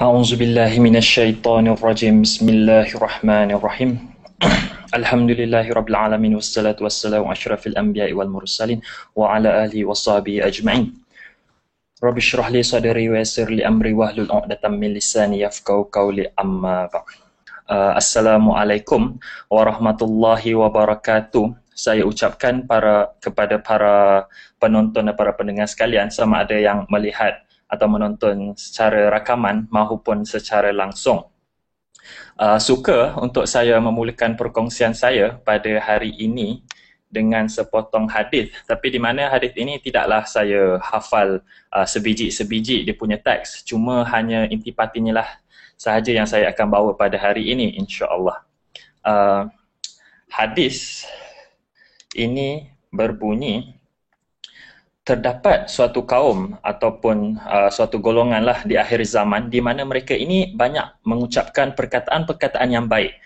أعوذ بالله من الشيطان الرجيم بسم الله الرحمن الرحيم الحمد لله رب العالمين والصلاة والسلام على أشرف الأنبياء والمرسلين وعلى آله وصحبه أجمعين رب اشرح لي صدري ويسر لي أمري واحلل عقدة من لساني يفقهوا قولي أما بعد. Assalamualaikum warahmatullahi wabarakatuh. Saya ucapkan kepada para penonton dan para pendengar sekalian, sama ada yang melihat atau menonton secara rakaman maupun secara langsung. Suka untuk saya memulakan perkongsian saya pada hari ini dengan sepotong hadis, tapi di mana hadis ini tidaklah saya hafal sebiji-sebiji dia punya teks, cuma hanya intipatinya lah sahaja yang saya akan bawa pada hari ini, insya-Allah. Hadis ini berbunyi, terdapat suatu kaum ataupun suatu golongan lah di akhir zaman di mana mereka ini banyak mengucapkan perkataan-perkataan yang baik,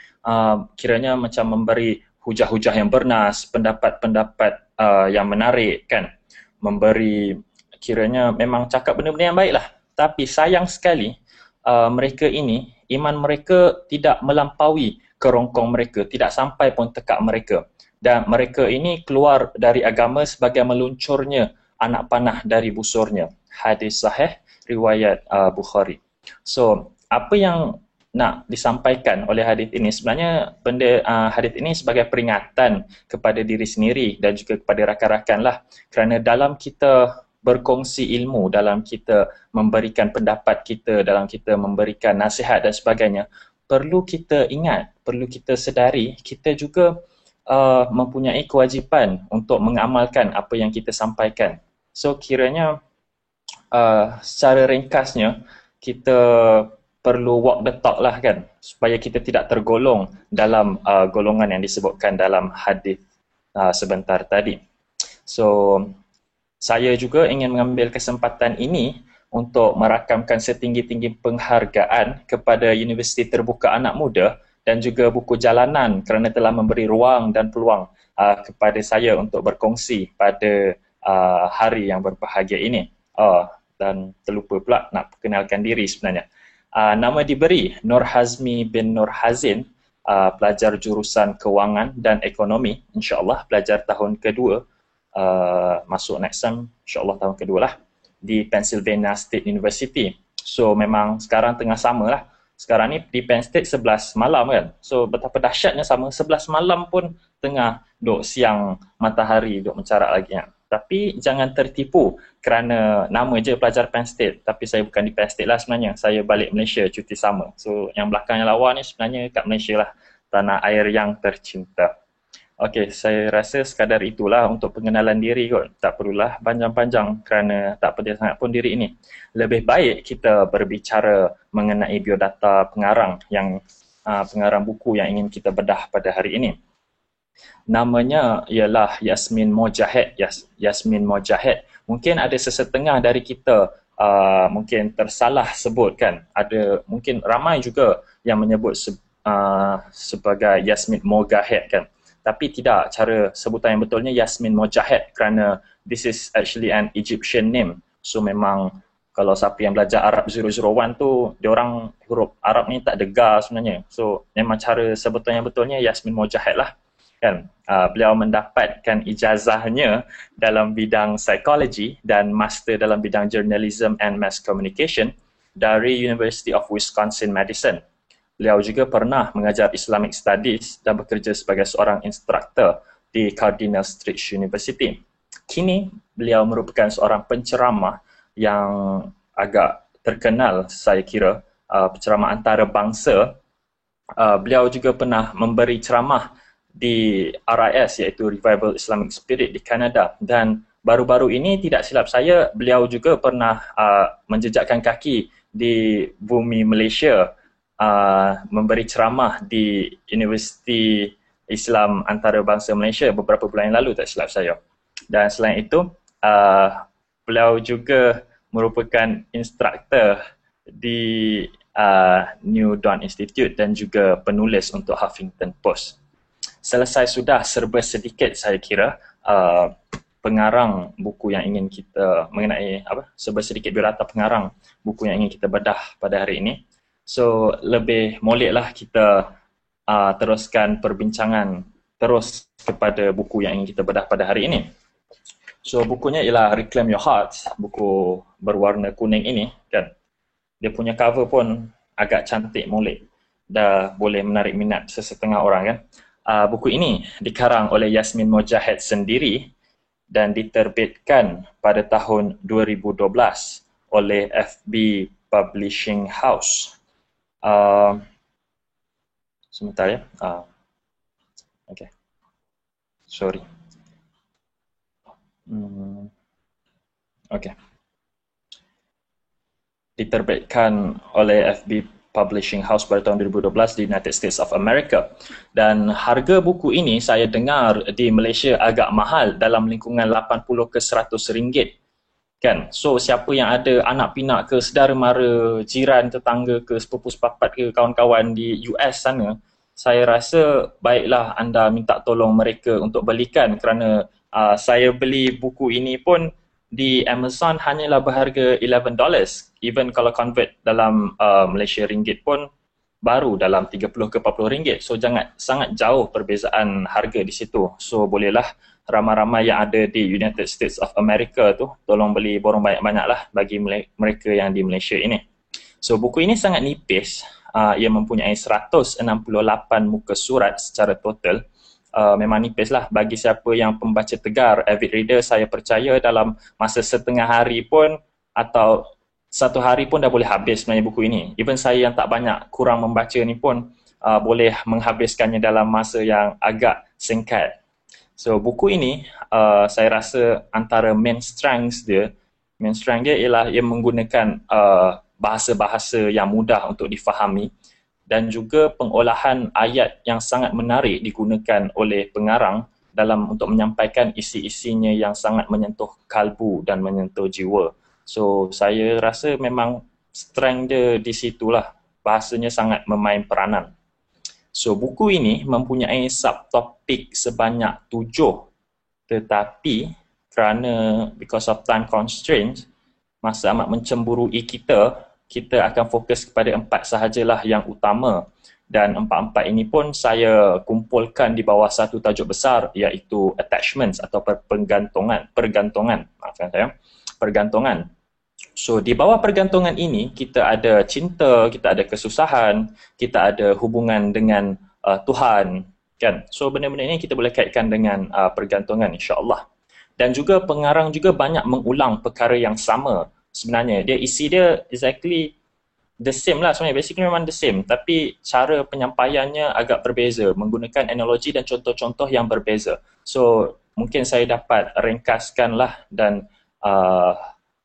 kiranya macam memberi hujah-hujah yang bernas, pendapat-pendapat yang menarik kan, memberi, kiranya memang cakap benda-benda yang baik lah. Tapi sayang sekali mereka ini, iman mereka tidak melampaui kerongkong mereka, tidak sampai pun tekak mereka, dan mereka ini keluar dari agama sebagai meluncurnya anak panah dari busurnya. Hadis sahih riwayat Bukhari. So, apa yang nak disampaikan oleh hadis ini, sebenarnya hadis ini sebagai peringatan kepada diri sendiri dan juga kepada rakan-rakan lah, kerana dalam kita berkongsi ilmu, dalam kita memberikan pendapat kita, dalam kita memberikan nasihat dan sebagainya, perlu kita ingat, perlu kita sedari, kita juga mempunyai kewajipan untuk mengamalkan apa yang kita sampaikan. So kiranya secara ringkasnya kita perlu walk the talk lah kan, supaya kita tidak tergolong dalam golongan yang disebutkan dalam hadis sebentar tadi. So saya juga ingin mengambil kesempatan ini untuk merakamkan setinggi-tinggi penghargaan kepada Universiti Terbuka Anak Muda dan juga Buku Jalanan kerana telah memberi ruang dan peluang kepada saya untuk berkongsi pada hari yang berbahagia ini. Dan terlupa pula nak perkenalkan diri sebenarnya. Nama diberi Nur Hazmi bin Nur Hazin, pelajar jurusan Kewangan dan Ekonomi, insya-Allah pelajar tahun kedua, masuk next sem, insya-Allah tahun kedua lah, di Pennsylvania State University. So memang sekarang tengah sama lah. Sekarang ni di Penn State 11 malam kan. So betapa dahsyatnya sama, 11 malam pun tengah duk siang matahari duk mencarak lagi kan. Tapi jangan tertipu kerana nama je pelajar Penn State, tapi saya bukan di Penn State lah sebenarnya. Saya balik Malaysia cuti sama. So yang belakangnya lawa ni sebenarnya kat Malaysia lah, tanah air yang tercinta. Okey, saya rasa sekadar itulah untuk pengenalan diri kot. Tak perlulah panjang-panjang kerana tak penting sangat pun diri ini. Lebih baik kita berbicara mengenai biodata pengarang pengarang buku yang ingin kita bedah pada hari ini. Namanya ialah Yasmin Mogahed. Yasmin Mogahed. Mungkin ada sesetengah dari kita mungkin tersalah sebut kan. Ada mungkin ramai juga yang menyebut sebagai Yasmin Mogahed kan. Tapi tidak, cara sebutan yang betulnya Yasmin Mogahed kerana this is actually an Egyptian name. So memang kalau siapa yang belajar Arab 001 tu, diorang huruf Arab ni tak degar sebenarnya. So memang cara sebutan yang betulnya Yasmin Mogahed lah kan. Beliau mendapatkan ijazahnya dalam bidang psikologi dan master dalam bidang journalism and mass communication dari University of Wisconsin Madison. Beliau juga pernah mengajar Islamic Studies dan bekerja sebagai seorang instruktor di Cardinal Stretch University. Kini beliau merupakan seorang penceramah yang agak terkenal, saya kira, penceramah antarabangsa. Beliau juga pernah memberi ceramah di RIS, iaitu Revival Islamic Spirit di Kanada, dan baru-baru ini tidak silap saya, beliau juga pernah menjejakkan kaki di bumi Malaysia, memberi ceramah di Universiti Islam Antarabangsa Malaysia beberapa bulan yang lalu, tak silap saya. Dan selain itu, beliau juga merupakan instruktor di New Dawn Institute dan juga penulis untuk Huffington Post. Selesai sudah serba sedikit saya kira pengarang buku yang ingin kita mengenai sedikit biodata pengarang buku yang ingin kita bedah pada hari ini. So lebih moleklah kita teruskan perbincangan terus kepada buku yang ingin kita bedah pada hari ini. So bukunya ialah Reclaim Your Heart, buku berwarna kuning ini kan. Dia punya cover pun agak cantik molek. Dah boleh menarik minat sesetengah orang kan. Buku ini dikarang oleh Yasmin Mogahed sendiri dan diterbitkan pada tahun 2012 oleh FB Publishing House. Sebentar ya. Okay. Sorry. Okay. Diterbitkan oleh FB Publishing House pada tahun 2012 di United States of America. Dan harga buku ini saya dengar di Malaysia agak mahal, dalam lingkungan 80 ke 100 ringgit. Kan? So siapa yang ada anak pinak ke saudara mara, jiran, tetangga ke sepupu sepapat ke kawan-kawan di US sana, saya rasa baiklah anda minta tolong mereka untuk belikan, kerana saya beli buku ini pun di Amazon hanyalah berharga $11. Even kalau convert dalam Malaysia ringgit pun baru dalam 30 ke 40 ringgit. So sangat jauh perbezaan harga di situ. So bolehlah ramai-ramai yang ada di United States of America tu tolong beli borong banyak-banyak lah bagi mereka yang di Malaysia ini. So buku ini sangat nipis. Ia mempunyai 168 muka surat secara total. Memang nipis lah bagi siapa yang pembaca tegar, avid reader. Saya percaya dalam masa setengah hari pun atau satu hari pun dah boleh habis sebenarnya buku ini. Even saya yang tak banyak kurang membaca ni pun boleh menghabiskannya dalam masa yang agak singkat. So buku ini saya rasa antara main strength dia ialah ia menggunakan bahasa-bahasa yang mudah untuk difahami, dan juga pengolahan ayat yang sangat menarik digunakan oleh pengarang dalam untuk menyampaikan isi-isinya yang sangat menyentuh kalbu dan menyentuh jiwa. So saya rasa memang strength dia di situlah, bahasanya sangat memain peranan. So buku ini mempunyai subtopik sebanyak 7, tetapi kerana because of time constraints, masa amat mencemburui kita akan fokus kepada 4 sahajalah yang utama, dan 4 ini pun saya kumpulkan di bawah satu tajuk besar, iaitu attachments atau pergantungan. So di bawah pergantungan ini kita ada cinta, kita ada kesusahan, kita ada hubungan dengan Tuhan kan. So benda-benda ini kita boleh kaitkan dengan pergantungan, insya-Allah. Dan juga pengarang juga banyak mengulang perkara yang sama. Sebenarnya isi dia exactly the same lah sebenarnya, basically memang the same, tapi cara penyampaiannya agak berbeza, menggunakan analogi dan contoh-contoh yang berbeza. So mungkin saya dapat ringkaskan lah dan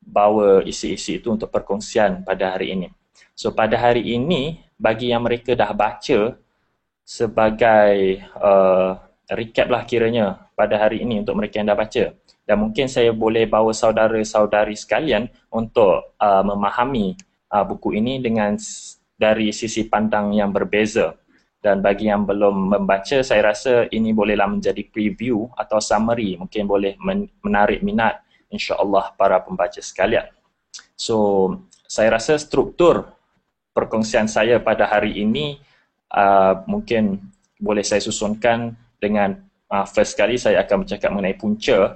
bawa isi-isi itu untuk perkongsian pada hari ini. So pada hari ini, bagi yang mereka dah baca, sebagai recap lah kiranya pada hari ini untuk mereka yang dah baca. Dan mungkin saya boleh bawa saudara-saudari sekalian untuk memahami buku ini dari sisi pandang yang berbeza. Dan bagi yang belum membaca, saya rasa ini bolehlah menjadi preview atau summary. Mungkin boleh menarik minat insya-Allah para pembaca sekalian. So, saya rasa struktur perkongsian saya pada hari ini mungkin boleh saya susunkan dengan first kali saya akan bercakap mengenai punca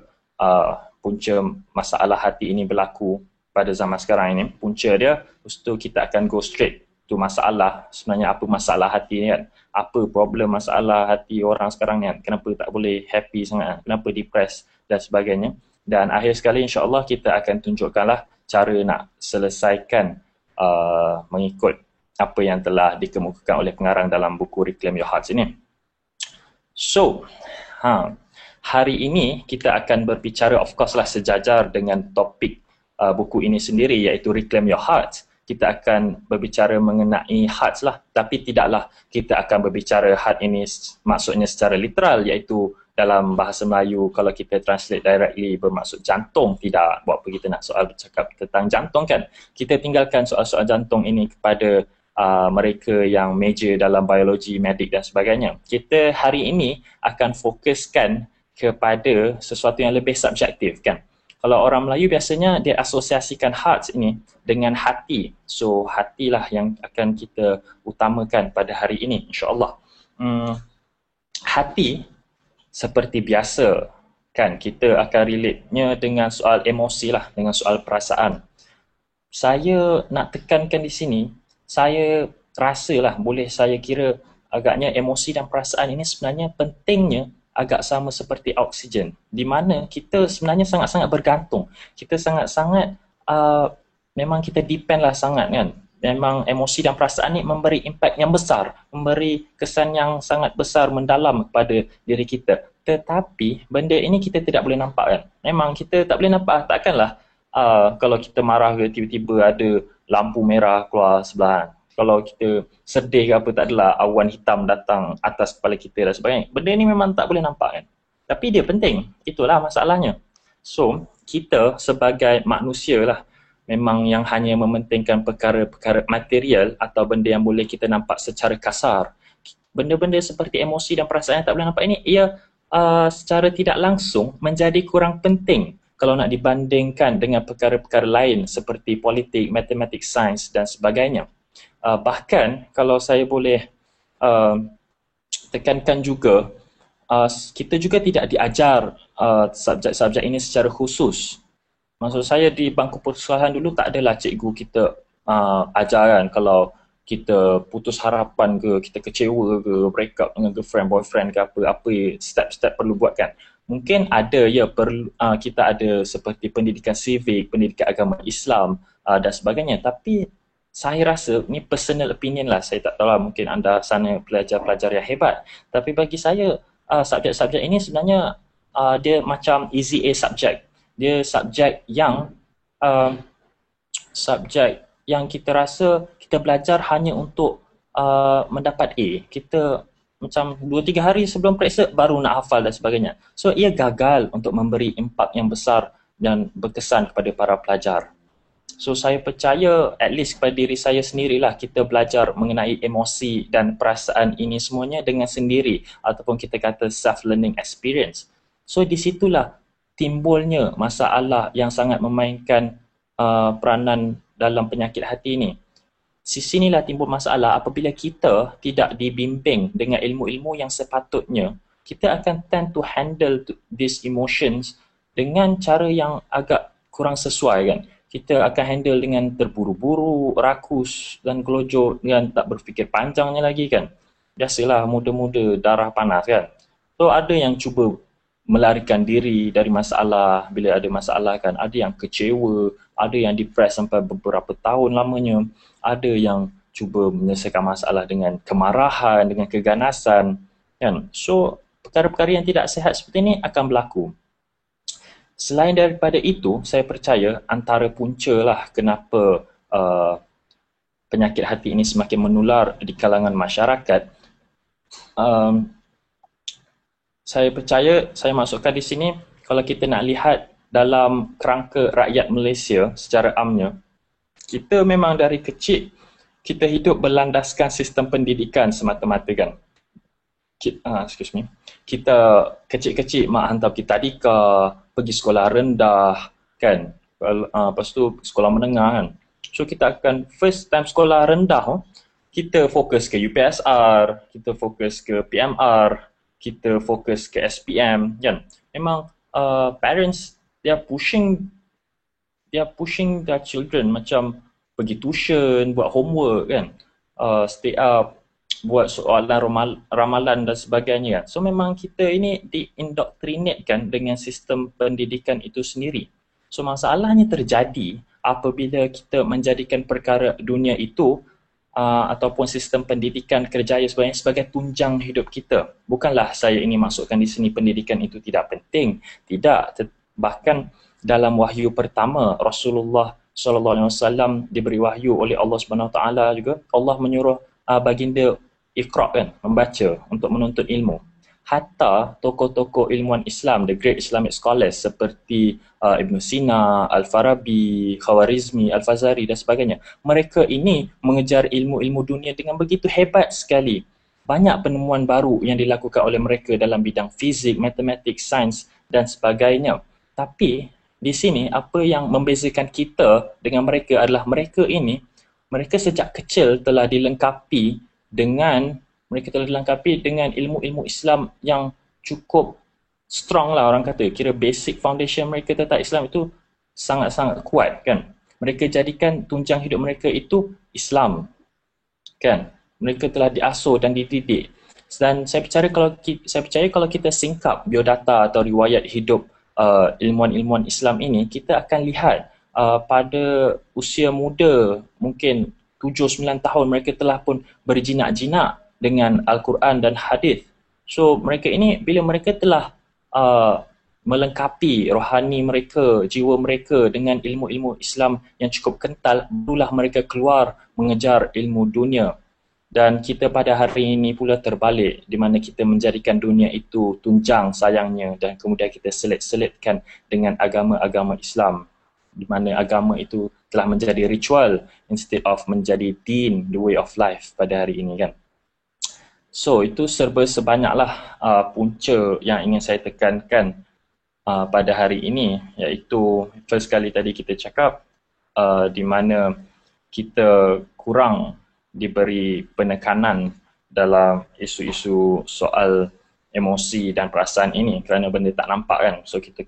masalah hati ini berlaku pada zaman sekarang ini. Punca dia, lepas tu kita akan go straight to masalah. Sebenarnya apa masalah hati ni kan? Apa problem masalah hati orang sekarang ni kan? Kenapa tak boleh happy sangat? Kenapa depressed dan sebagainya? Dan akhir sekali insya-Allah kita akan tunjukkanlah cara nak selesaikan mengikut apa yang telah dikemukakan oleh pengarang dalam buku Reclaim Your Heart ini. So, hari ini kita akan berbicara, of course lah, sejajar dengan topik buku ini sendiri, iaitu Reclaim Your Heart. Kita akan berbicara mengenai hearts lah, tapi tidaklah kita akan berbicara heart ini maksudnya secara literal, iaitu dalam bahasa Melayu kalau kita translate directly bermaksud jantung. Tidak, buat apa kita nak soal bercakap tentang jantung kan. Kita tinggalkan soal-soal jantung ini kepada mereka yang major dalam biologi, medik dan sebagainya. Kita hari ini akan fokuskan kepada sesuatu yang lebih subjektif kan. Kalau orang Melayu biasanya dia asosiasikan heart ini dengan hati. So hatilah yang akan kita utamakan pada hari ini insya-Allah. Hati seperti biasa kan, kita akan relate-nya dengan soal emosi lah, dengan soal perasaan. Saya nak tekankan di sini, saya rasalah, boleh saya kira agaknya emosi dan perasaan ini sebenarnya pentingnya agak sama seperti oksigen, di mana kita sebenarnya sangat-sangat bergantung. Kita sangat-sangat memang kita depend lah sangat kan. Memang emosi dan perasaan ni memberi impact yang besar, memberi kesan yang sangat besar mendalam kepada diri kita. Tetapi benda ini kita tidak boleh nampak kan. Memang kita tak boleh nampak, takkanlah kalau kita marah ke tiba-tiba ada lampu merah keluar sebelah. Kalau kita sedih ke apa, tak adalah awan hitam datang atas kepala kita dan sebagainya. Benda ni memang tak boleh nampak kan. Tapi dia penting. Itulah masalahnya. So, kita sebagai manusia lah, memang yang hanya mementingkan perkara-perkara material atau benda yang boleh kita nampak secara kasar. Benda-benda seperti emosi dan perasaan yang tak boleh nampak ini, ia secara tidak langsung menjadi kurang penting kalau nak dibandingkan dengan perkara-perkara lain seperti politik, matematik, sains dan sebagainya. Bahkan kalau saya boleh tekankan juga, kita juga tidak diajar subjek-subjek ini secara khusus. Maksud saya di bangku persekolahan dulu tak adalah cikgu kita ajaran kalau kita putus harapan ke, kita kecewa ke, break up dengan girlfriend, boyfriend ke apa step-step perlu buat kan. Mungkin ada ya, kita ada seperti pendidikan civic, pendidikan agama Islam dan sebagainya. Tapi saya rasa, ni personal opinion lah, saya tak tahu lah, mungkin anda sana pelajar-pelajar yang hebat. Tapi bagi saya, subjek-subjek ini sebenarnya dia macam easy A subject. Dia subjek yang kita rasa kita belajar hanya untuk mendapat A. Kita macam 2-3 hari sebelum periksa baru nak hafal dan sebagainya. So ia gagal untuk memberi impak yang besar dan berkesan kepada para pelajar. So saya percaya at least kepada diri saya sendirilah, kita belajar mengenai emosi dan perasaan ini semuanya dengan sendiri ataupun kita kata self-learning experience. So di situlah timbulnya masalah yang sangat memainkan peranan dalam penyakit hati ini. Sisi inilah timbul masalah apabila kita tidak dibimbing dengan ilmu-ilmu yang sepatutnya. Kita akan tend to handle these emotions dengan cara yang agak kurang sesuai kan. Kita akan handle dengan terburu-buru, rakus dan gelojoh dan tak berfikir panjangnya lagi kan. Biasalah muda-muda darah panas kan. So ada yang cuba melarikan diri dari masalah bila ada masalah kan. Ada yang kecewa, ada yang depressed sampai beberapa tahun lamanya. Ada yang cuba menyelesaikan masalah dengan kemarahan, dengan keganasan kan. So perkara-perkara yang tidak sihat seperti ini akan berlaku. Selain daripada itu, saya percaya antara punca lah kenapa penyakit hati ini semakin menular di kalangan masyarakat. Saya percaya, saya masukkan di sini, kalau kita nak lihat dalam kerangka rakyat Malaysia secara amnya, kita memang dari kecil, kita hidup berlandaskan sistem pendidikan semata-mata kan. Kita kecil-kecil mak hantar kita tadika, pergi sekolah rendah kan, lepas tu sekolah menengah kan. So kita akan first time sekolah rendah, kita fokus ke UPSR, kita fokus ke PMR, kita fokus ke SPM kan. Memang parents they are pushing their children macam pergi tuition, buat homework kan, stay up, buat soalan ramalan dan sebagainya kan. So memang kita ini diindoctrinatekan dengan sistem pendidikan itu sendiri. So masalahnya terjadi apabila kita menjadikan perkara dunia itu ataupun sistem pendidikan kerjaya sebagainya sebagai tunjang hidup kita. Bukanlah saya ini masukkan di sini pendidikan itu tidak penting. Tidak. Bahkan dalam wahyu pertama Rasulullah SAW diberi wahyu oleh Allah SWT juga, Allah menyuruh baginda Iqra kan, membaca untuk menuntut ilmu. Hatta tokoh-tokoh ilmuwan Islam, the great Islamic scholars seperti Ibn Sina, Al-Farabi, Khawarizmi, Al-Fazari dan sebagainya, mereka ini mengejar ilmu-ilmu dunia dengan begitu hebat sekali. banyak penemuan baru yang dilakukan oleh mereka dalam bidang fizik, matematik, sains dan sebagainya. Tapi di sini apa yang membezakan kita dengan mereka adalah mereka sejak kecil telah dilengkapi dengan ilmu-ilmu Islam yang cukup strong lah, orang kata. Kira basic foundation mereka tentang Islam itu sangat-sangat kuat kan. Mereka jadikan tunjang hidup mereka itu Islam kan. Mereka telah diasuh dan dididik. Dan saya percaya kalau kita singkap biodata atau riwayat hidup ilmuwan-ilmuwan Islam ini, kita akan lihat pada usia muda, mungkin 7-9 tahun, mereka telah pun berjinak-jinak dengan Al-Quran dan hadis. So mereka ini, bila mereka telah melengkapi rohani mereka, jiwa mereka dengan ilmu-ilmu Islam yang cukup kental, barulah mereka keluar mengejar ilmu dunia. Dan kita pada hari ini pula terbalik, di mana kita menjadikan dunia itu tunjang sayangnya, dan kemudian kita selit-selitkan dengan agama-agama Islam, di mana agama itu telah menjadi ritual instead of menjadi din, the way of life pada hari ini kan. So itu serba sebanyaklah punca yang ingin saya tekankan pada hari ini, iaitu first kali tadi kita cakap di mana kita kurang diberi penekanan dalam isu-isu soal emosi dan perasaan ini kerana benda tak nampak kan. So kita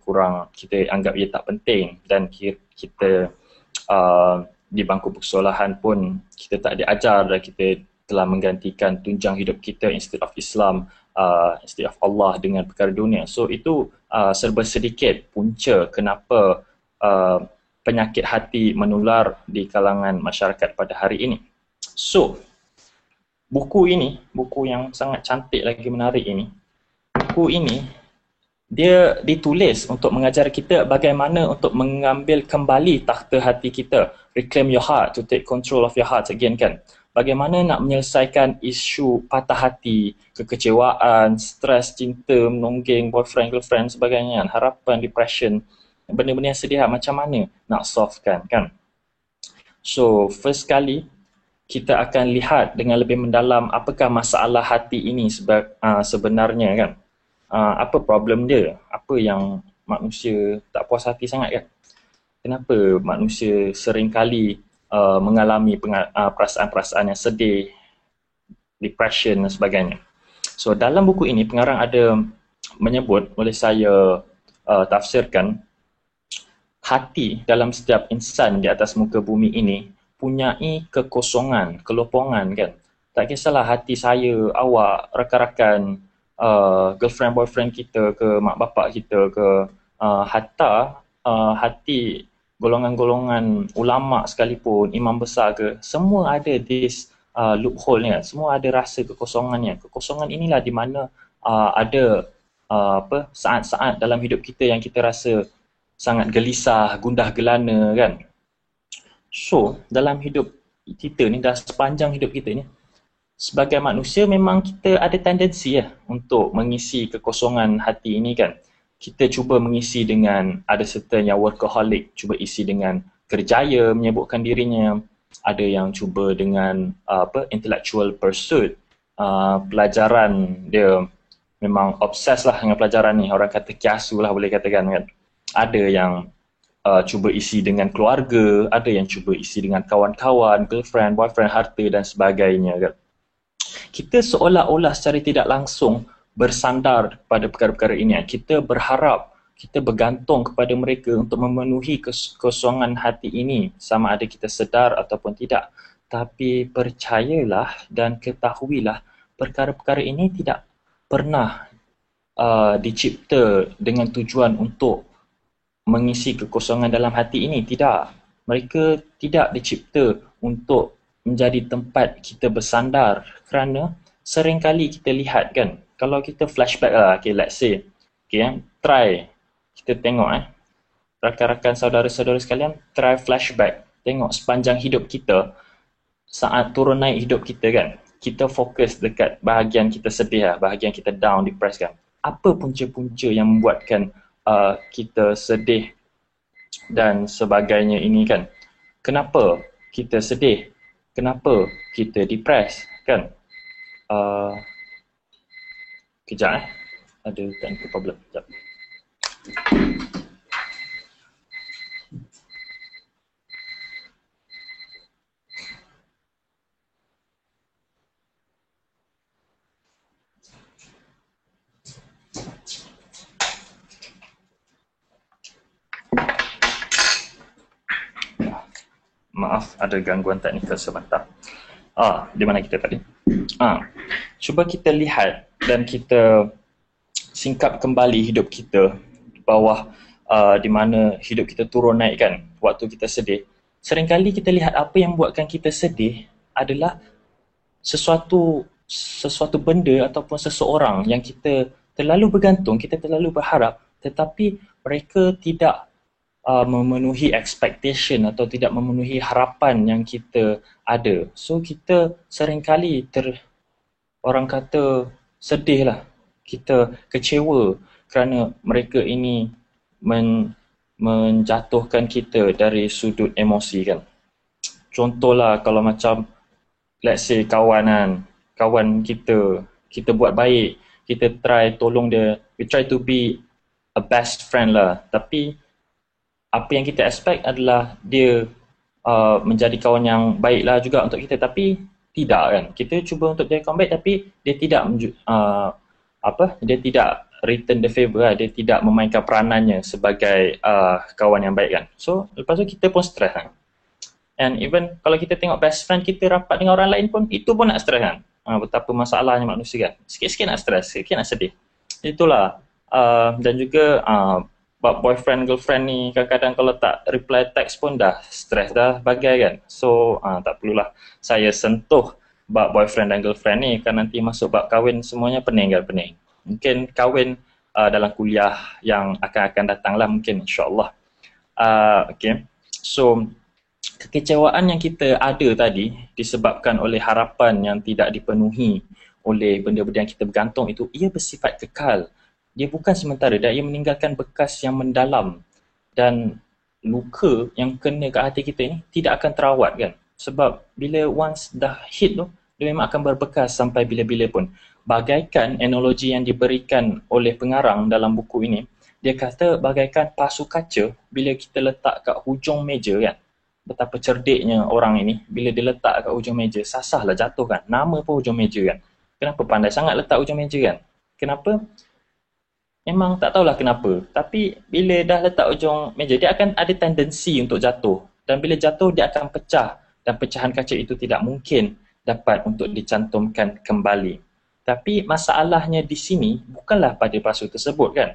anggap ia tak penting, dan kita di bangku persekolahan pun kita tak diajar, dan kita telah menggantikan tunjang hidup kita instead of Islam, instead of Allah dengan perkara dunia. So itu serba sedikit punca kenapa penyakit hati menular di kalangan masyarakat pada hari ini. So, buku yang sangat cantik lagi menarik ini, buku ini dia ditulis untuk mengajar kita bagaimana untuk mengambil kembali takhta hati kita. Reclaim your heart, to take control of your heart again kan. Bagaimana nak menyelesaikan isu patah hati, kekecewaan, stres, cinta, menonggeng, boyfriend, girlfriend, sebagainya, harapan, depression, benda-benda yang sedih, macam mana nak solve kan. So, first kali kita akan lihat dengan lebih mendalam apakah masalah hati ini sebenarnya kan. Apa problem dia? Apa yang manusia tak puas hati sangat kan? Kenapa manusia seringkali mengalami perasaan-perasaan yang sedih, depression dan sebagainya. So dalam buku ini pengarang ada menyebut, boleh saya tafsirkan, hati dalam setiap insan di atas muka bumi ini punyai kekosongan, kelopongan kan. Tak kisahlah hati saya, awak, rakan-rakan, girlfriend, boyfriend kita ke, mak bapak kita ke, hatta hati golongan-golongan ulama sekalipun, imam besar ke, semua ada this loophole ni kan. Semua ada rasa kekosongannya. Kekosongan inilah di mana ada saat-saat dalam hidup kita yang kita rasa sangat gelisah, gundah gelana kan. So, dalam hidup kita ni, dalam sepanjang hidup kita ni, sebagai manusia memang kita ada tendensi untuk mengisi kekosongan hati ini kan. Kita cuba mengisi dengan, ada certain yang workaholic, cuba isi dengan kerjaya, menyebutkan dirinya. Ada yang cuba dengan intellectual pursuit, pelajaran, dia memang obses lah dengan pelajaran ni. Orang kata kiasu lah boleh katakan kan. Ada yang cuba isi dengan keluarga, ada yang cuba isi dengan kawan-kawan, girlfriend, boyfriend, harta dan sebagainya kan. Kita seolah-olah secara tidak langsung bersandar pada perkara-perkara ini. Kita berharap, kita bergantung kepada mereka untuk memenuhi kekosongan hati ini, sama ada kita sedar ataupun tidak. Tapi percayalah dan ketahuilah, perkara-perkara ini tidak pernah dicipta dengan tujuan untuk mengisi kekosongan dalam hati ini. Tidak. Mereka tidak dicipta untuk menjadi tempat kita bersandar, kerana seringkali kita lihat kan, kalau kita flashback lah, okay, let's say, okay, try, kita tengok rakan-rakan saudara-saudara sekalian, try flashback, tengok sepanjang hidup kita, saat turun naik hidup kita kan, kita fokus dekat bahagian kita sedih bahagian kita down, depressed kan. Apa punca-punca yang membuatkan kita sedih dan sebagainya ini kan? Kenapa kita sedih? Kenapa kita depressed kan? Kejap ada technical problem. Kejap. Maaf, ada gangguan teknikal sebentar. Di mana kita tadi? Cuba kita lihat dan kita singkap kembali hidup kita di bawah di mana hidup kita turun naik kan, waktu kita sedih. Seringkali kita lihat apa yang buatkan kita sedih adalah sesuatu benda ataupun seseorang yang kita terlalu bergantung, kita terlalu berharap, tetapi mereka tidak memenuhi expectation atau tidak memenuhi harapan yang kita ada. So kita seringkali orang kata sedih lah, kita kecewa kerana mereka ini menjatuhkan kita dari sudut emosi kan. Contohlah kalau macam let's say kawan kita buat baik, kita try tolong dia, we try to be a best friend lah, tapi apa yang kita expect adalah dia menjadi kawan yang baiklah juga untuk kita, tapi tidak kan. Kita cuba untuk jadi kawan baik tapi dia tidak dia tidak return the favor lah. Dia tidak memainkan peranannya sebagai kawan yang baik kan. So lepas tu kita pun stres kan. And even kalau kita tengok best friend kita rapat dengan orang lain pun, itu pun nak stres kan. Betapa masalahnya manusia kan. Sikit-sikit nak stres, sikit-sikit nak sedih. Itulah. Dan juga boyfriend, girlfriend ni kadang-kadang kalau tak reply text pun dah stres dah bagai kan. So tak perlulah saya sentuh bab boyfriend dan girlfriend ni, kan nanti masuk bab kahwin semuanya pening kan, pening. Mungkin kahwin dalam kuliah yang akan datang lah mungkin, insyaAllah. Okay. So kekecewaan yang kita ada tadi disebabkan oleh harapan yang tidak dipenuhi oleh benda-benda yang kita bergantung itu, ia bersifat kekal. Dia bukan sementara dan ia meninggalkan bekas yang mendalam, dan luka yang kena kat hati kita ni tidak akan terawat kan. Sebab bila once dah hit tu, dia memang akan berbekas sampai bila-bila pun. Bagaikan analogi yang diberikan oleh pengarang dalam buku ini, dia kata bagaikan pasu kaca bila kita letak kat hujung meja kan. Betapa cerdiknya orang ini, bila dia letak kat hujung meja, sasahlah jatuh kan. Nama pun hujung meja kan. Kenapa pandai sangat letak hujung meja kan? Kenapa? Memang tak tahulah kenapa. Tapi bila dah letak hujung meja, dia akan ada tendensi untuk jatuh. Dan bila jatuh, dia akan pecah. Dan pecahan kaca itu tidak mungkin dapat untuk dicantumkan kembali. Tapi masalahnya di sini bukanlah pada pasu tersebut kan.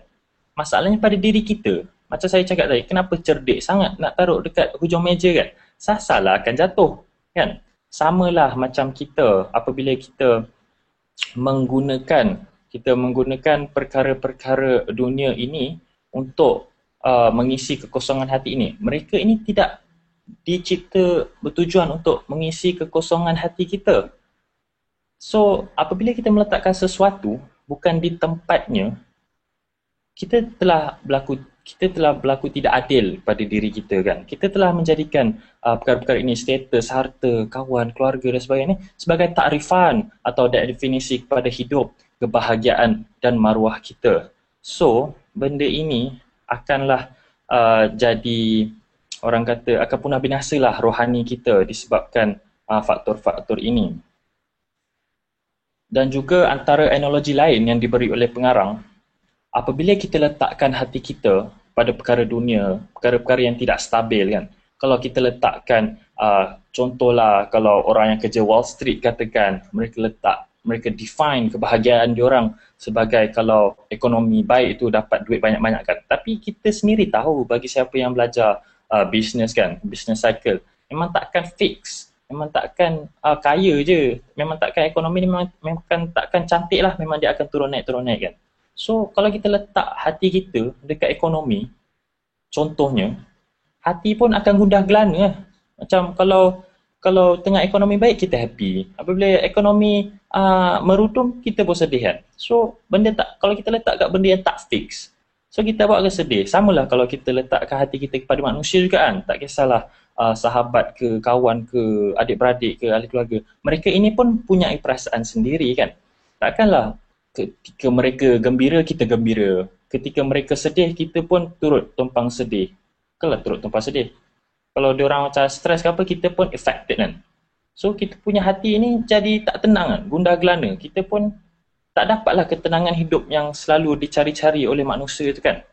Masalahnya pada diri kita. Macam saya cakap tadi, kenapa cerdik sangat nak taruh dekat hujung meja kan? Sasarlah akan jatuh kan. Samalah macam kita apabila kita menggunakan perkara-perkara dunia ini untuk mengisi kekosongan hati ini. Mereka ini tidak dicipta bertujuan untuk mengisi kekosongan hati kita. So, apabila kita meletakkan sesuatu bukan di tempatnya, kita telah berlaku tidak adil pada diri kita kan. Kita telah menjadikan perkara-perkara ini, status, harta, kawan, keluarga dan sebagainya sebagai takrifan atau definisi kepada hidup, kebahagiaan dan maruah kita. So, benda ini akanlah jadi, orang kata, akan punah binasalah rohani kita disebabkan faktor-faktor ini. Dan juga antara analogi lain yang diberi oleh pengarang, apabila kita letakkan hati kita pada perkara dunia, perkara-perkara yang tidak stabil kan. Kalau kita letakkan, contohlah kalau orang yang kerja Wall Street katakan, mereka define kebahagiaan diorang sebagai kalau ekonomi baik itu dapat duit banyak-banyak kan. Tapi kita sendiri tahu, bagi siapa yang belajar business kan, business cycle, memang takkan fix, memang takkan kaya je, memang takkan ekonomi ni memang takkan cantik lah, memang dia akan turun naik kan. So kalau kita letak hati kita dekat ekonomi, contohnya, hati pun akan gundah gelana. Macam kalau tengah ekonomi baik, kita happy. Apabila ekonomi merudum, kita pun sedih kan. So, kalau kita letak kat benda yang tak fix, so kita buat akan sedih. Samalah kalau kita letakkan hati kita kepada manusia juga kan. Tak kisahlah sahabat ke, kawan ke, adik-beradik ke, ahli keluarga. Mereka ini pun punya perasaan sendiri kan. Takkanlah Ketika mereka gembira, kita gembira. Ketika mereka sedih, kita pun turut tumpang sedih. Kalau turut tumpang sedih. Kalau diorang macam stres ke apa, kita pun affected kan. So kita punya hati ni jadi tak tenang kan, gundah gelana. Kita pun tak dapatlah ketenangan hidup yang selalu dicari-cari oleh manusia itu kan.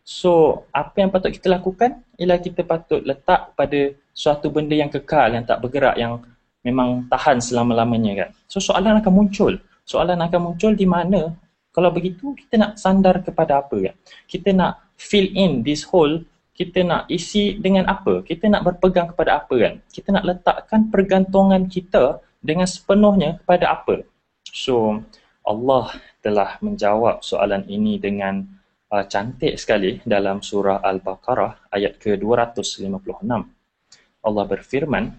So apa yang patut kita lakukan ialah kita patut letak pada suatu benda yang kekal, yang tak bergerak, yang memang tahan selama-lamanya kan. So soalan akan muncul. Soalan akan muncul di mana kalau begitu kita nak sandar kepada apa kan? Kita nak fill in this hole, kita nak isi dengan apa? Kita nak berpegang kepada apa kan? Kita nak letakkan pergantungan kita dengan sepenuhnya kepada apa? So Allah telah menjawab soalan ini dengan cantik sekali dalam surah Al-Baqarah ayat ke-256. Allah berfirman,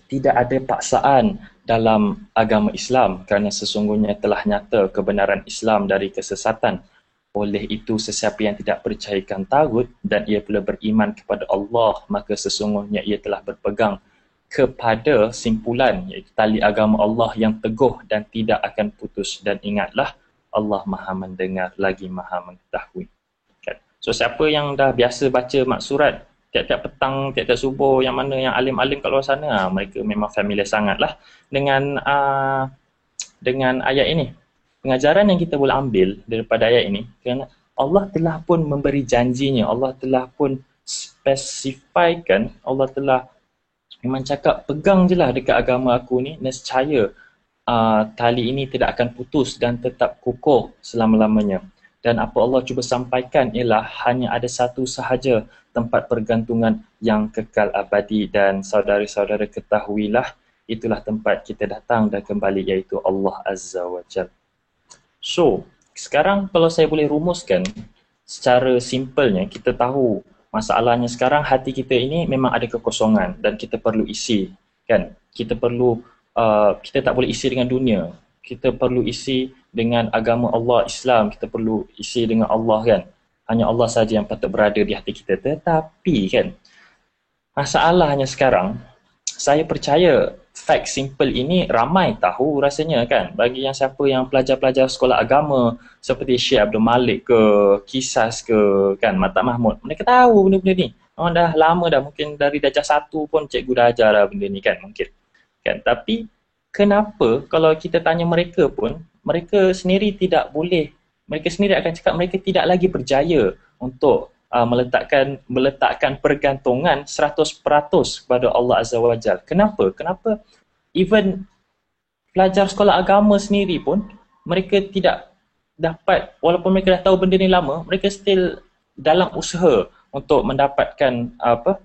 tidak ada paksaan dalam agama Islam kerana sesungguhnya telah nyata kebenaran Islam dari kesesatan. Oleh itu, sesiapa yang tidak percayakan tagut dan ia pula beriman kepada Allah, maka sesungguhnya ia telah berpegang kepada simpulan, iaitu tali agama Allah yang teguh dan tidak akan putus. Dan ingatlah, Allah Maha mendengar lagi Maha mengetahui. So, siapa yang dah biasa baca mak surat tiap-tiap petang, tiap-tiap subuh, yang mana yang alim-alim kat luar sana, mereka memang familiar sangatlah dengan ayat ini. Pengajaran yang kita boleh ambil daripada ayat ini, kerana Allah telah pun memberi janjinya, Allah telah pun spesifikkan, Allah telah memang cakap, pegang je lah dekat agama aku ni, nescaya tali ini tidak akan putus dan tetap kukuh selama-lamanya. Dan apa Allah cuba sampaikan ialah hanya ada satu sahaja tempat pergantungan yang kekal abadi, dan saudara-saudara ketahuilah, itulah tempat kita datang dan kembali, iaitu Allah Azza wa Jalla. So, sekarang kalau saya boleh rumuskan secara simpelnya, kita tahu masalahnya sekarang hati kita ini memang ada kekosongan dan kita perlu isi kan. Kita tak boleh isi dengan dunia. Kita perlu isi dengan agama Allah, Islam. Kita perlu isi dengan Allah kan. Hanya Allah saja yang patut berada di hati kita. Tetapi kan, masalahnya sekarang, saya percaya fact simple ini ramai tahu rasanya kan. Bagi yang siapa yang pelajar-pelajar sekolah agama seperti Syekh Abdul Malik ke, Kisas ke, kan, Mata Mahmud, mereka tahu benda-benda ni. Orang dah lama dah, mungkin dari darjah 1 pun cikgu dah ajar lah benda ni kan, mungkin. Kan, tapi kenapa kalau kita tanya mereka pun, mereka sendiri tidak boleh, mereka sendiri akan cakap mereka tidak lagi berjaya untuk meletakkan pergantungan 100% kepada Allah Azza wa Jalla. Kenapa? Kenapa even pelajar sekolah agama sendiri pun mereka tidak dapat, walaupun mereka dah tahu benda ni lama, mereka still dalam usaha untuk mendapatkan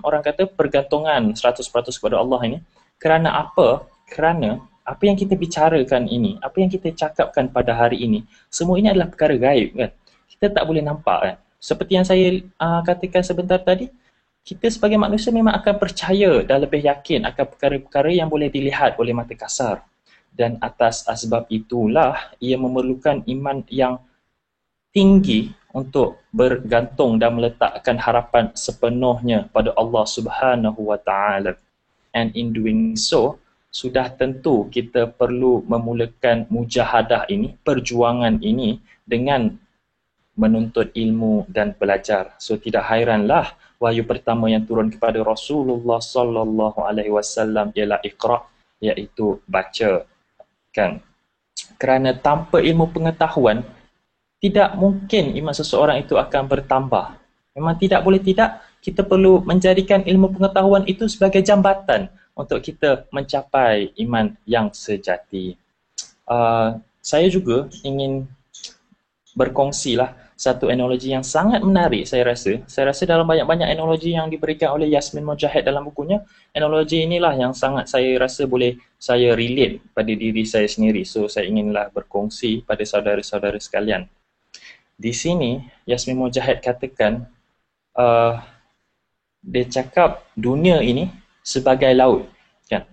orang kata pergantungan 100% kepada Allah ini. Kerana apa? Kerana apa yang kita bicarakan ini, apa yang kita cakapkan pada hari ini, semua ini adalah perkara gaib kan. Kita tak boleh nampak kan. Seperti yang saya katakan sebentar tadi, kita sebagai manusia memang akan percaya dan lebih yakin akan perkara-perkara yang boleh dilihat oleh mata kasar. Dan atas asbab itulah ia memerlukan iman yang tinggi untuk bergantung dan meletakkan harapan sepenuhnya pada Allah Subhanahu wa Ta'ala. And in doing so, sudah tentu kita perlu memulakan mujahadah ini, perjuangan ini dengan menuntut ilmu dan belajar. So tidak hairanlah wahyu pertama yang turun kepada Rasulullah sallallahu alaihi wasallam ialah Iqra, iaitu baca kan. Kerana tanpa ilmu pengetahuan tidak mungkin iman seseorang itu akan bertambah. Memang tidak boleh tidak, kita perlu menjadikan ilmu pengetahuan itu sebagai jambatan untuk kita mencapai iman yang sejati. Saya juga ingin berkongsilah satu analogi yang sangat menarik saya rasa. Saya rasa dalam banyak-banyak analogi yang diberikan oleh Yasmin Mogahed dalam bukunya, analogi inilah yang sangat saya rasa boleh saya relate pada diri saya sendiri. So saya inginlah berkongsi pada saudara-saudara sekalian. Di sini Yasmin Mogahed katakan, dia cakap dunia ini sebagai laut kan?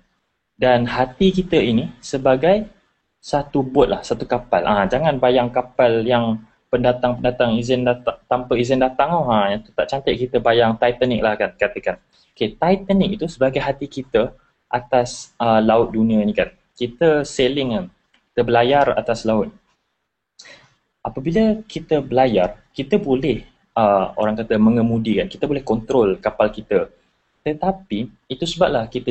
Dan hati kita ini sebagai satu bot lah, satu kapal. Jangan bayang kapal yang pendatang-pendatang tanpa izin datang. Yang tu tak cantik, kita bayang Titanic lah kan, katakan. Okay, Titanic itu sebagai hati kita atas laut dunia ni kan. Kita sailing kan, kita berlayar atas laut. Apabila kita berlayar, kita boleh orang kata mengemudi kan, kita boleh kontrol kapal kita. Tetapi itu sebablah kita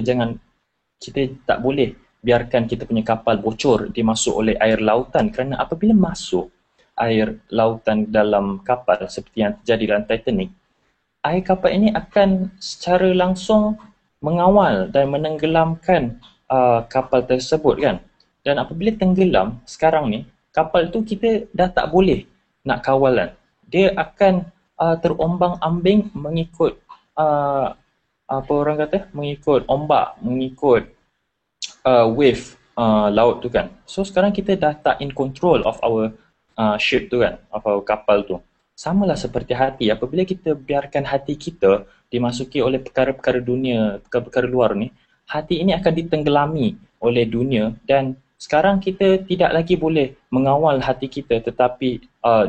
tak boleh biarkan kita punya kapal bocor dimasuk oleh air lautan, kerana apabila masuk air lautan dalam kapal seperti yang terjadi dalam Titanic, air kapal ini akan secara langsung mengawal dan menenggelamkan kapal tersebut kan. Dan apabila tenggelam sekarang ni, kapal tu kita dah tak boleh nak kawalan. Dia akan terombang-ambing mengikut uh, apa orang kata, mengikut ombak, mengikut wave laut tu kan. So sekarang kita dah tak in control of our ship tu kan, of our kapal tu. Samalah seperti hati, apabila kita biarkan hati kita dimasuki oleh perkara-perkara dunia, perkara-perkara luar ni, hati ini akan ditenggelami oleh dunia, dan sekarang kita tidak lagi boleh mengawal hati kita, tetapi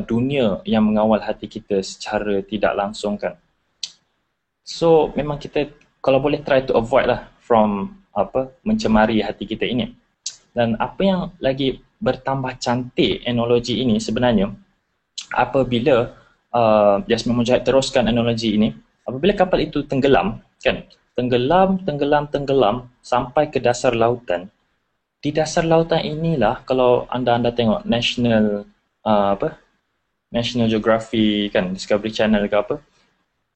dunia yang mengawal hati kita secara tidak langsung kan. So memang kita kalau boleh try to avoid lah from mencemari hati kita ini. Dan apa yang lagi bertambah cantik analogi ini sebenarnya, apabila Jasmine Mujahid teruskan analogi ini, apabila kapal itu tenggelam kan, tenggelam sampai ke dasar lautan. Di dasar lautan inilah, kalau anda tengok National Geography kan, Discovery Channel ke apa,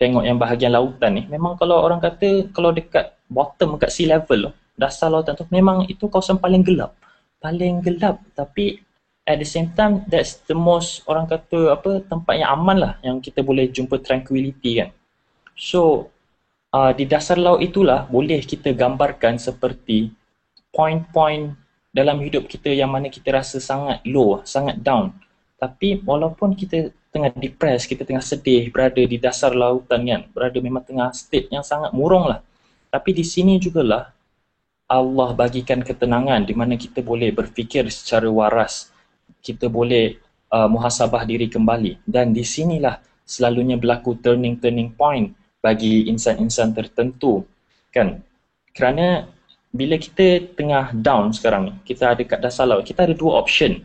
tengok yang bahagian lautan ni, memang kalau orang kata kalau dekat bottom, kat sea level tu, dasar lautan tu, memang itu kawasan paling gelap, tapi at the same time that's the most, orang kata tempat yang aman lah, yang kita boleh jumpa tranquility kan. So di dasar laut itulah boleh kita gambarkan seperti point-point dalam hidup kita yang mana kita rasa sangat low, sangat down. Tapi walaupun kita tengah depressed, kita tengah sedih, berada di dasar lautan kan, berada memang tengah state yang sangat murung lah. Tapi di sini jugalah Allah bagikan ketenangan di mana kita boleh berfikir secara waras, kita boleh muhasabah diri kembali. Dan di sinilah selalunya berlaku turning point bagi insan-insan tertentu kan. Kerana bila kita tengah down sekarang ni, kita ada kat dasar laut, kita ada dua option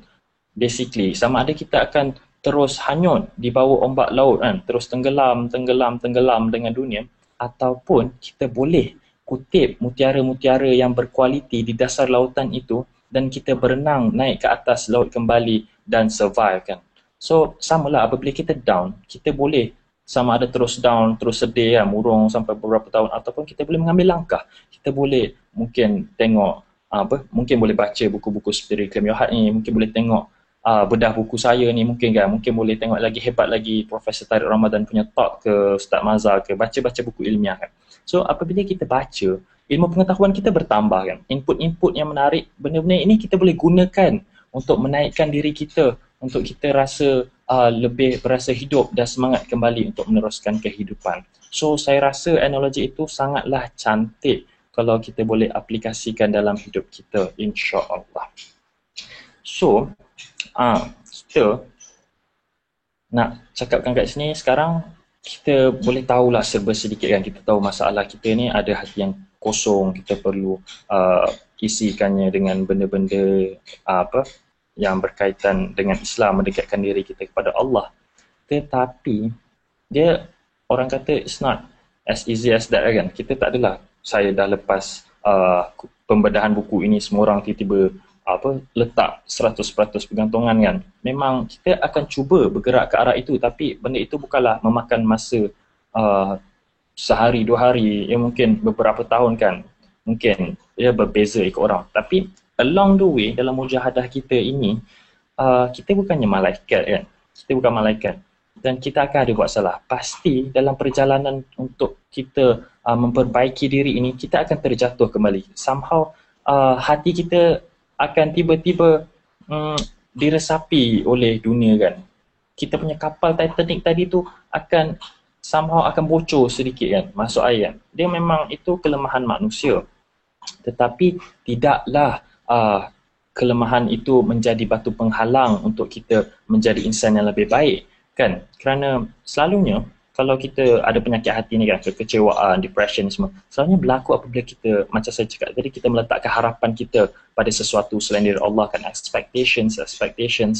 basically. Sama ada kita akan terus hanyut di bawah ombak laut kan, terus tenggelam dengan dunia, ataupun kita boleh kutip mutiara-mutiara yang berkualiti di dasar lautan itu dan kita berenang naik ke atas laut kembali dan survive kan. So samalah apabila kita down, kita boleh sama ada terus down, terus sedih kan, murung sampai beberapa tahun, ataupun kita boleh mengambil langkah. Kita boleh mungkin tengok mungkin boleh baca buku-buku seperti Claim Your Heart ni, mungkin boleh tengok bedah buku saya ni mungkin kan, mungkin boleh tengok lagi hebat lagi Profesor Tariq Ramadan punya talk ke, Ustaz Mazhar ke, baca-baca buku ilmiah kan. So apabila kita baca, ilmu pengetahuan kita bertambah kan, input-input yang menarik, benda-benda ini kita boleh gunakan untuk menaikkan diri kita, untuk kita rasa lebih berasa hidup dan semangat kembali untuk meneruskan kehidupan. So saya rasa analogi itu sangatlah cantik kalau kita boleh aplikasikan dalam hidup kita, insya-Allah. So kita nak cakapkan kat sini sekarang, kita boleh tahulah serba sedikit kan, kita tahu masalah kita ni ada hati yang kosong, kita perlu isikannya dengan benda-benda yang berkaitan dengan Islam, mendekatkan diri kita kepada Allah. Tetapi dia, orang kata it's not as easy as that kan. Kita tak adalah saya dah lepas pembedahan buku ini semua orang tiba-tiba letak 100% pergantungan kan. Memang kita akan cuba bergerak ke arah itu, tapi benda itu bukanlah memakan masa sehari, 2 hari, ya mungkin beberapa tahun kan. Mungkin ia berbeza ikut orang. Tapi along the way dalam mujahadah kita ini, kita bukannya malaikat kan. Kita bukan malaikat. Dan kita akan ada buat salah. Pasti dalam perjalanan untuk kita memperbaiki diri ini, kita akan terjatuh kembali. Somehow hati kita akan tiba-tiba diresapi oleh dunia kan. Kita punya kapal Titanic tadi tu akan somehow akan bocor sedikit kan, masuk air kan. Dia memang itu kelemahan manusia. Tetapi tidaklah kelemahan itu menjadi batu penghalang untuk kita menjadi insan yang lebih baik kan. Kerana selalunya kalau kita ada penyakit hati ni kan, kekecewaan, depression semua, selalunya berlaku apabila kita, macam saya cakap tadi, kita meletakkan harapan kita pada sesuatu selain diri Allah kan, expectations,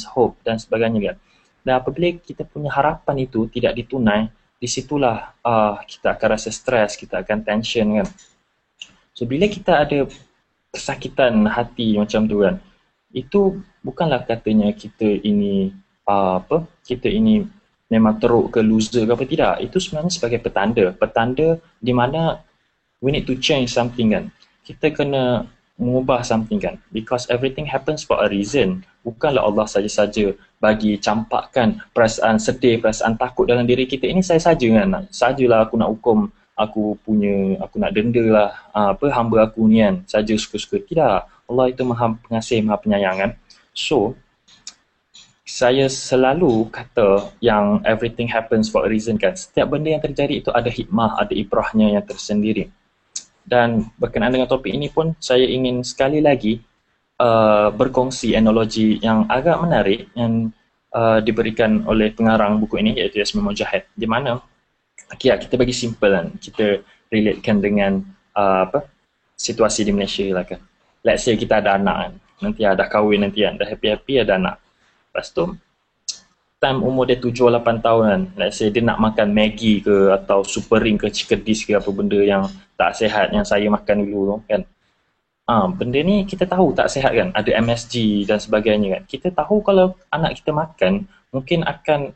hope dan sebagainya kan. Dan apabila kita punya harapan itu tidak ditunai, di situlah kita akan rasa stres, kita akan tension kan. So bila kita ada kesakitan hati macam tu kan, itu bukanlah katanya kita ini kita ini memang teruk ke loser ke apa, tidak. Itu sebenarnya sebagai petanda di mana we need to change something kan. Kita kena mengubah something kan, because everything happens for a reason. Bukanlah Allah saja-saja bagi campakkan perasaan sedih, perasaan takut dalam diri kita. Ini saya saja kan, sajalah aku nak hukum, aku nak denda lah hamba aku ni kan, saja suka-suka. Tidak, Allah itu maha pengasih, maha penyayang kan. So saya selalu kata yang everything happens for a reason kan. Setiap benda yang terjadi itu ada hikmah, ada ibrahnya yang tersendiri. Dan berkenaan dengan topik ini pun saya ingin sekali lagi berkongsi analogi yang agak menarik yang diberikan oleh pengarang buku ini, iaitu Yasmin Mogahed, di mana kita bagi simple kan, kita relatekan dengan situasi di Malaysia lah kan. Let's say kita ada anak kan, nanti dah kahwin nanti kan, dah happy-happy ada anak. Lepas tu time umur dia 7-8 tahun kan, let's say dia nak makan Maggi ke atau Super Ring ke Chicken Dish ke apa benda yang tak sihat yang saya makan dulu kan. Benda ni kita tahu tak sihat kan, ada MSG dan sebagainya kan. Kita tahu kalau anak kita makan mungkin akan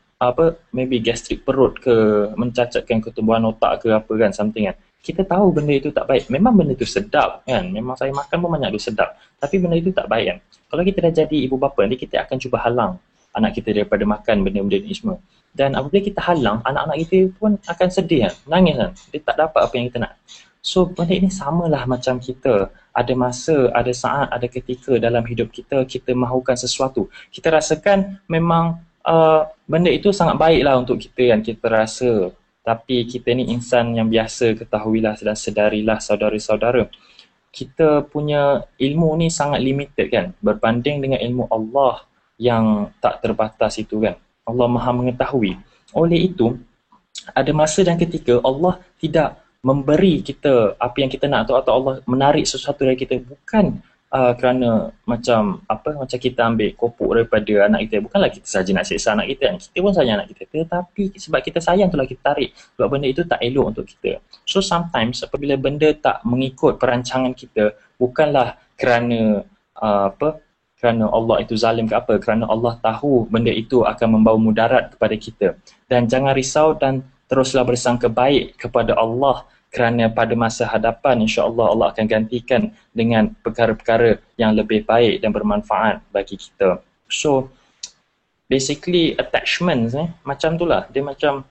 maybe gastrik perut ke, mencacatkan ketumbuhan otak ke apa kan, something kan. Kita tahu benda itu tak baik. Memang benda itu sedap kan, memang saya makan pun banyak tu sedap, tapi benda itu tak baik kan. Kalau kita dah jadi ibu bapa nanti, kita akan cuba halang anak kita daripada makan benda-benda ni semua. Dan apabila kita halang, anak-anak kita pun akan sedih kan, nangis kan, dia tak dapat apa yang kita nak. So benda ini samalah macam kita. Ada masa, ada saat, ada ketika dalam hidup kita, kita mahukan sesuatu. Kita rasakan memang benda itu sangat baiklah untuk kita kan, kita rasa. Tapi kita ni insan yang biasa, ketahuilah dan sedarilah saudara-saudara, kita punya ilmu ni sangat limited kan, berbanding dengan ilmu Allah yang tak terbatas itu kan. Allah maha mengetahui. Oleh itu, ada masa dan ketika Allah tidak memberi kita apa yang kita nak, atau Allah menarik sesuatu dari kita, bukan kerana macam kita ambil kopuk daripada anak kita. Bukanlah kita saja nak seksa anak kita kan, kita pun sayang anak kita, tetapi sebab kita sayang itulah kita tarik, sebab benda itu tak elok untuk kita. So sometimes apabila benda tak mengikut perancangan kita, bukanlah kerana kerana Allah itu zalim ke apa, kerana Allah tahu benda itu akan membawa mudarat kepada kita. Dan jangan risau dan teruslah bersangka baik kepada Allah, kerana pada masa hadapan insya-Allah Allah akan gantikan dengan perkara-perkara yang lebih baik dan bermanfaat bagi kita. So basically attachments macam itulah, dia macam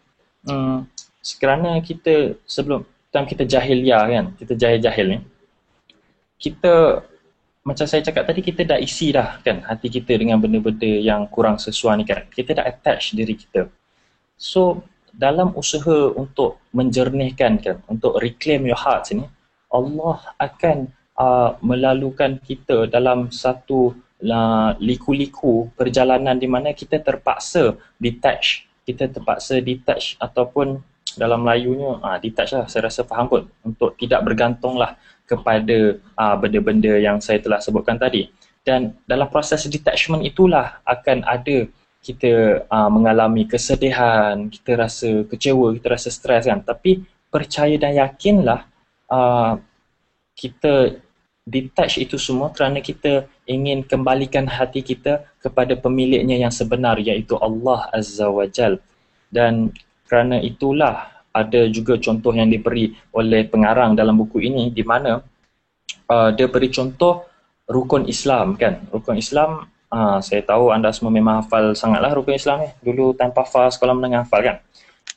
kerana kita sebelum time kita jahiliah kan, kita jahil-jahil ni, kita macam saya cakap tadi, kita dah isi dah kan hati kita dengan benda-benda yang kurang sesuai ni kan, kita dah attach diri kita. So dalam usaha untuk menjernihkan kan, untuk reclaim your heart ni, Allah akan melalukan kita dalam satu liku-liku perjalanan di mana kita terpaksa detach, ataupun dalam Melayunya detach lah, saya rasa faham kot, untuk tidak bergantunglah kepada benda-benda yang saya telah sebutkan tadi. Dan dalam proses detachment itulah akan ada kita mengalami kesedihan, kita rasa kecewa, kita rasa stres kan. Tapi percaya dan yakinlah kita detach itu semua kerana kita ingin kembalikan hati kita kepada pemiliknya yang sebenar, iaitu Allah Azza wa Jal. Dan kerana itulah ada juga contoh yang diberi oleh pengarang dalam buku ini, di mana dia beri contoh rukun Islam kan. Rukun Islam, saya tahu anda semua memang hafal sangatlah rukun Islam ni. Dulu time hafal sekolah menengah hafal kan.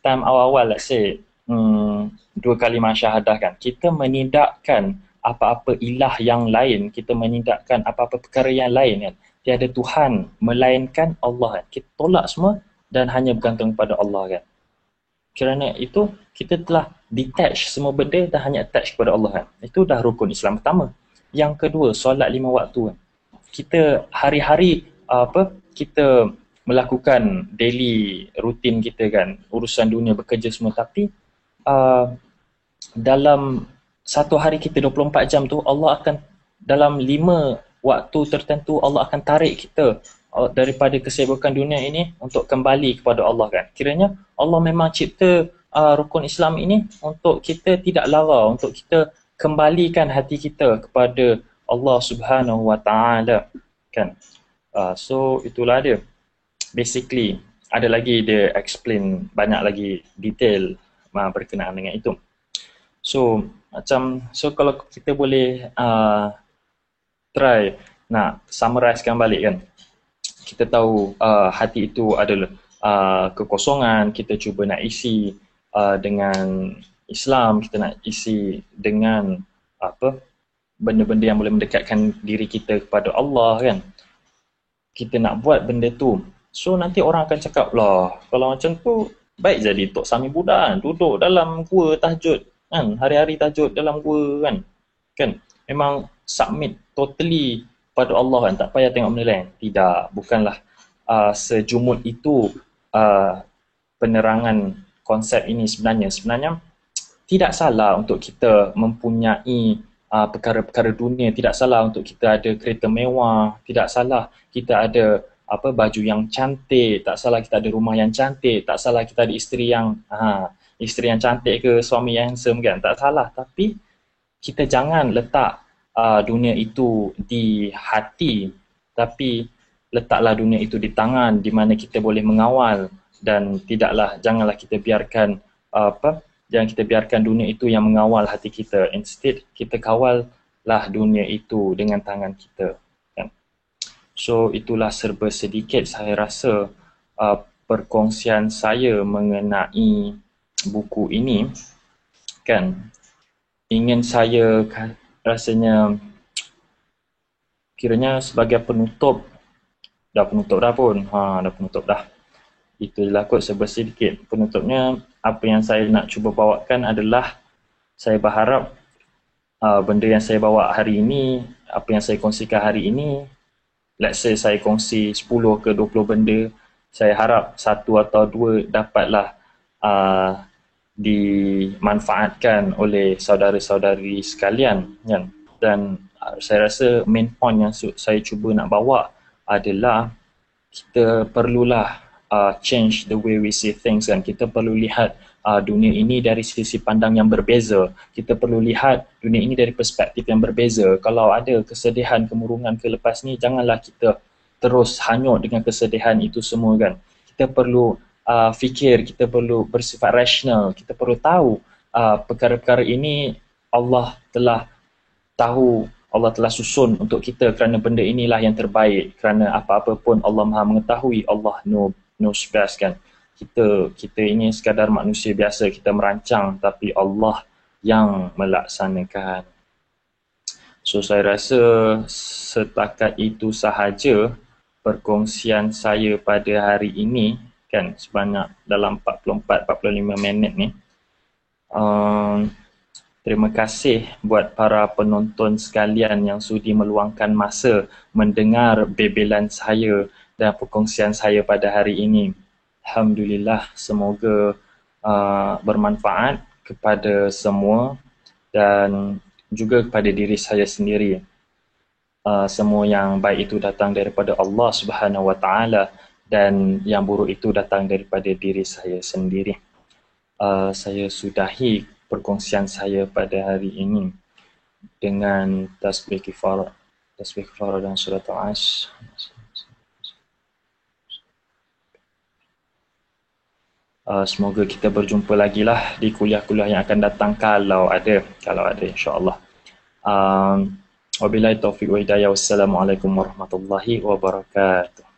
Time awal-awal, let's say 2 kalimah syahadah kan, kita menidakkan apa-apa ilah yang lain, kita menidakkan apa-apa perkara yang lain kan. Tiada Tuhan melainkan Allah kan. Kita tolak semua dan hanya bergantung pada Allah kan. Kerana itu kita telah detach semua benda dan hanya attach kepada Allah kan. Itu dah rukun Islam pertama. Yang kedua, solat 5 waktu kan. Kita hari-hari kita melakukan daily rutin kita kan, urusan dunia, bekerja semua, tapi dalam satu hari kita 24 jam tu, Allah akan dalam 5 waktu tertentu Allah akan tarik kita daripada kesibukan dunia ini untuk kembali kepada Allah kan. Kiranya Allah memang cipta rukun Islam ini untuk kita tidak lara, untuk kita kembalikan hati kita kepada Allah Subhanahu Wa Taala kan. So itulah dia. Basically ada lagi dia explain banyak lagi detail berkenaan dengan itu. So kalau kita boleh try nak summarizekan balik kan. Kita tahu hati itu adalah kekosongan, kita cuba nak isi dengan Islam, kita nak isi dengan benda-benda yang boleh mendekatkan diri kita kepada Allah kan. Kita nak buat benda tu. So nanti orang akan cakap lah, kalau macam tu baik jadi Tok Sami Buddha kan, duduk dalam gua tahajud kan, hari-hari tahajud dalam gua kan. Memang submit totally pada Allah kan, tak payah tengok benda lain. Tidak, bukanlah sejumut itu penerangan konsep ini sebenarnya. Sebenarnya tidak salah untuk kita mempunyai perkara-perkara dunia, tidak salah untuk kita ada kereta mewah, tidak salah kita ada baju yang cantik, tak salah kita ada rumah yang cantik, tak salah kita ada isteri yang cantik ke suami yang handsome kan, tak salah. Tapi kita jangan letak dunia itu di hati, tapi letaklah dunia itu di tangan di mana kita boleh mengawal, dan janganlah kita biarkan jangan kita biarkan dunia itu yang mengawal hati kita. Instead, kita kawallah dunia itu dengan tangan kita. Kan? So, itulah serba sedikit saya rasa perkongsian saya mengenai buku ini. Kan? Ingin saya rasanya kiranya sebagai penutup. Dah penutup dah. Itulah kot serba sedikit. Penutupnya, apa yang saya nak cuba bawakan adalah, saya berharap benda yang saya bawa hari ini, apa yang saya kongsikan hari ini, let's say saya kongsi 10 ke 20 benda, saya harap 1 atau 2 dapatlah dimanfaatkan oleh saudara-saudari sekalian kan? Dan saya rasa main point yang saya cuba nak bawa adalah kita perlulah change the way we see things kan. Kita perlu lihat dunia ini dari sisi pandang yang berbeza. Kita perlu lihat dunia ini dari perspektif yang berbeza. Kalau ada kesedihan, kemurungan ke lepas ni, janganlah kita terus hanyut dengan kesedihan itu semua kan. Kita perlu fikir, kita perlu bersifat rasional, kita perlu tahu perkara-perkara ini Allah telah tahu, Allah telah susun untuk kita kerana benda inilah yang terbaik. Kerana apa-apa pun Allah Maha mengetahui, Allah knows best kan. Kita ini sekadar manusia biasa, kita merancang, tapi Allah yang melaksanakan. So saya rasa setakat itu sahaja perkongsian saya pada hari ini kan, sebanyak dalam 44-45 minit ni. Terima kasih buat para penonton sekalian yang sudi meluangkan masa mendengar bebelan saya dan perkongsian saya pada hari ini. Alhamdulillah, semoga bermanfaat kepada semua dan juga kepada diri saya sendiri. Semua yang baik itu datang daripada Allah Subhanahu Wa Taala dan yang buruk itu datang daripada diri saya sendiri. Saya sudahi perkongsian saya pada hari ini dengan tasbih kifarah dan surat Al-Asr. Semoga kita berjumpa lagi lah di kuliah-kuliah yang akan datang kalau ada insya-Allah. Wabillahi taufiq wa hidayah. Wassalamualaikum warahmatullahi wabarakatuh.